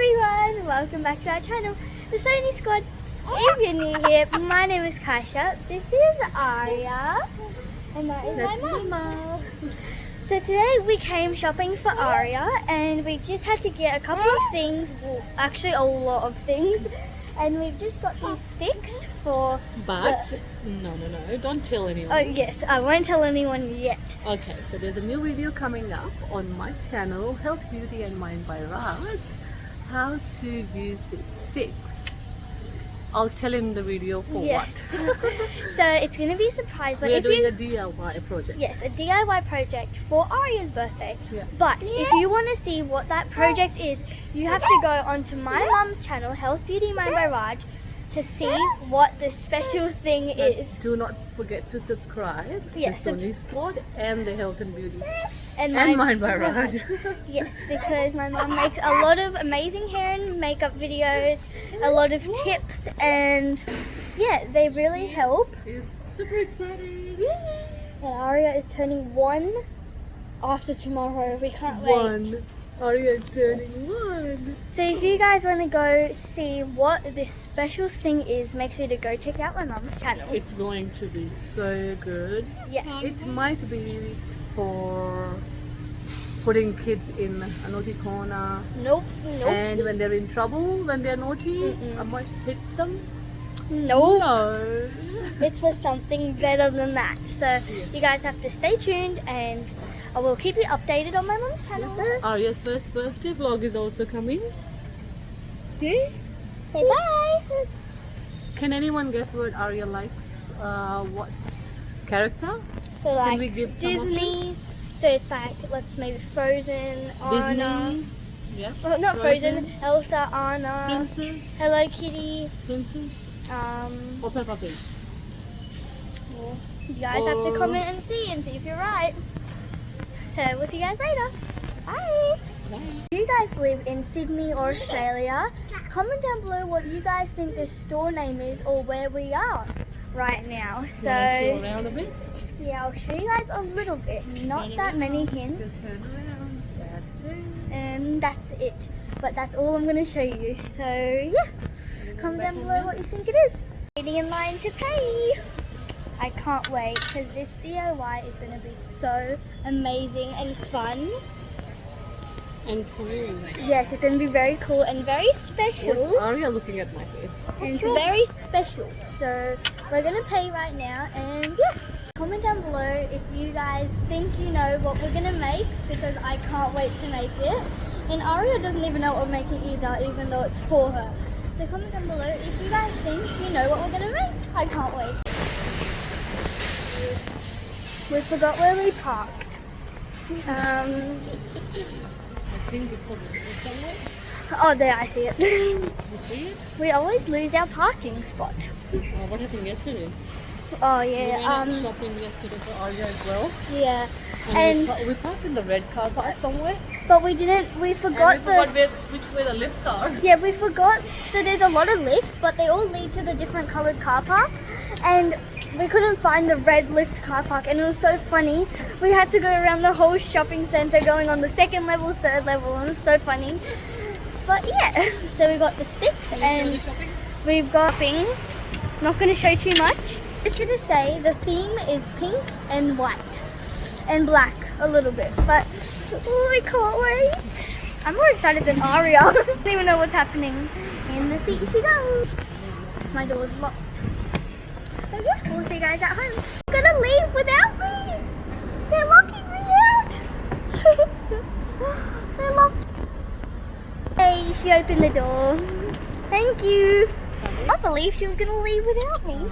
everyone, welcome back to our channel, the Sony Squad. If you're new here, my name is Kaisha, this is Aria, and that is my mama. So today we came shopping for Aria and we just had to get a couple of things, well, actually a lot of things, and we've just got these sticks for No, don't tell anyone. Oh yes, I won't tell anyone yet. Okay, so there's a new video coming up on my channel, Health, Beauty and Mind by Raj, how to use these sticks. I'll tell in the video for Yes. what. So it's going to be a surprise. But We are if doing you, a DIY project. Yes, a DIY project for Aria's birthday. Yeah. But if you want to see what that project is, you have to go onto my mum's channel, Health, Beauty, Mind by Raj, to see what the special thing is. Do not forget to subscribe Yes, to Sony Squad and the Health and Beauty And Mind by Raj. Yes, because my mum makes a lot of amazing hair and makeup videos, a lot of tips, and yeah, they really help. It's super exciting. And Aria is turning 1 after tomorrow. We can't wait. Aria is turning 1. So if you guys want to go see what this special thing is, make sure to go check out my mum's channel. It's going to be so good. Yes. It might be for putting kids in a naughty corner. Nope. And when they're in trouble, when they're naughty, I might hit them. Nope. No. It's for something better than that. So you guys have to stay tuned, and I will keep you updated on my mum's channel. Aria's first birthday vlog is also coming. Okay. Say bye. Can anyone guess what Aria likes? What character? So like we give some Disney. So it's like, let's maybe Frozen, Anna. Disney. Yeah. Oh, not Frozen. Elsa, Anna. Princess. Hello Kitty. Princess. Or Peppa Pig. Well, you guys have to comment and see if you're right. So we'll see you guys later. Bye. Bye. If you guys live in Sydney or Australia, comment down below what you guys think the store name is or where we are right now. So Show around a bit. yeah, I'll show you guys a little bit. Not that many hints. Just turn around. That's it. And that's it. But that's all I'm going to show you. So yeah, comment down below what you think it is. Waiting in line to pay. I can't wait because this DIY is going to be so amazing and fun. And cool. Yes, it's going to be very cool and very special. What's Aria looking at my face? And it's very special. So we're going to pay right now, and yeah. Comment down below if you guys think you know what we're going to make, because I can't wait to make it. And Aria doesn't even know what we're making either, even though it's for her. So comment down below if you guys think you know what we're going to make. I can't wait. We forgot where we parked. I think it's somewhere. Oh, there, I see it. You see it? We always lose our parking spot. What happened yesterday? Oh We yeah, went out shopping yesterday for Aria as well. yeah. And And we parked in the red car park somewhere. but we forgot which way the lifts are. Yeah, we forgot. So there's a lot of lifts, but they all lead to the different coloured car park. And we couldn't find the red lift car park, and it was so funny. We had to go around the whole shopping centre, going on the 2nd level, 3rd level, and it was so funny. But yeah, so we got the sticks and we've got shopping. Not going to show too much. Just going to say the theme is pink and white and black a little bit, but I can't wait. I'm more excited than Aria. I don't even know what's happening. In the seat she goes. My door's locked. But yeah, we'll see you guys at home. They're gonna leave without me. They're locking me out. They're locked. Hey, she opened the door. Thank you. I can't believe she was gonna leave without me.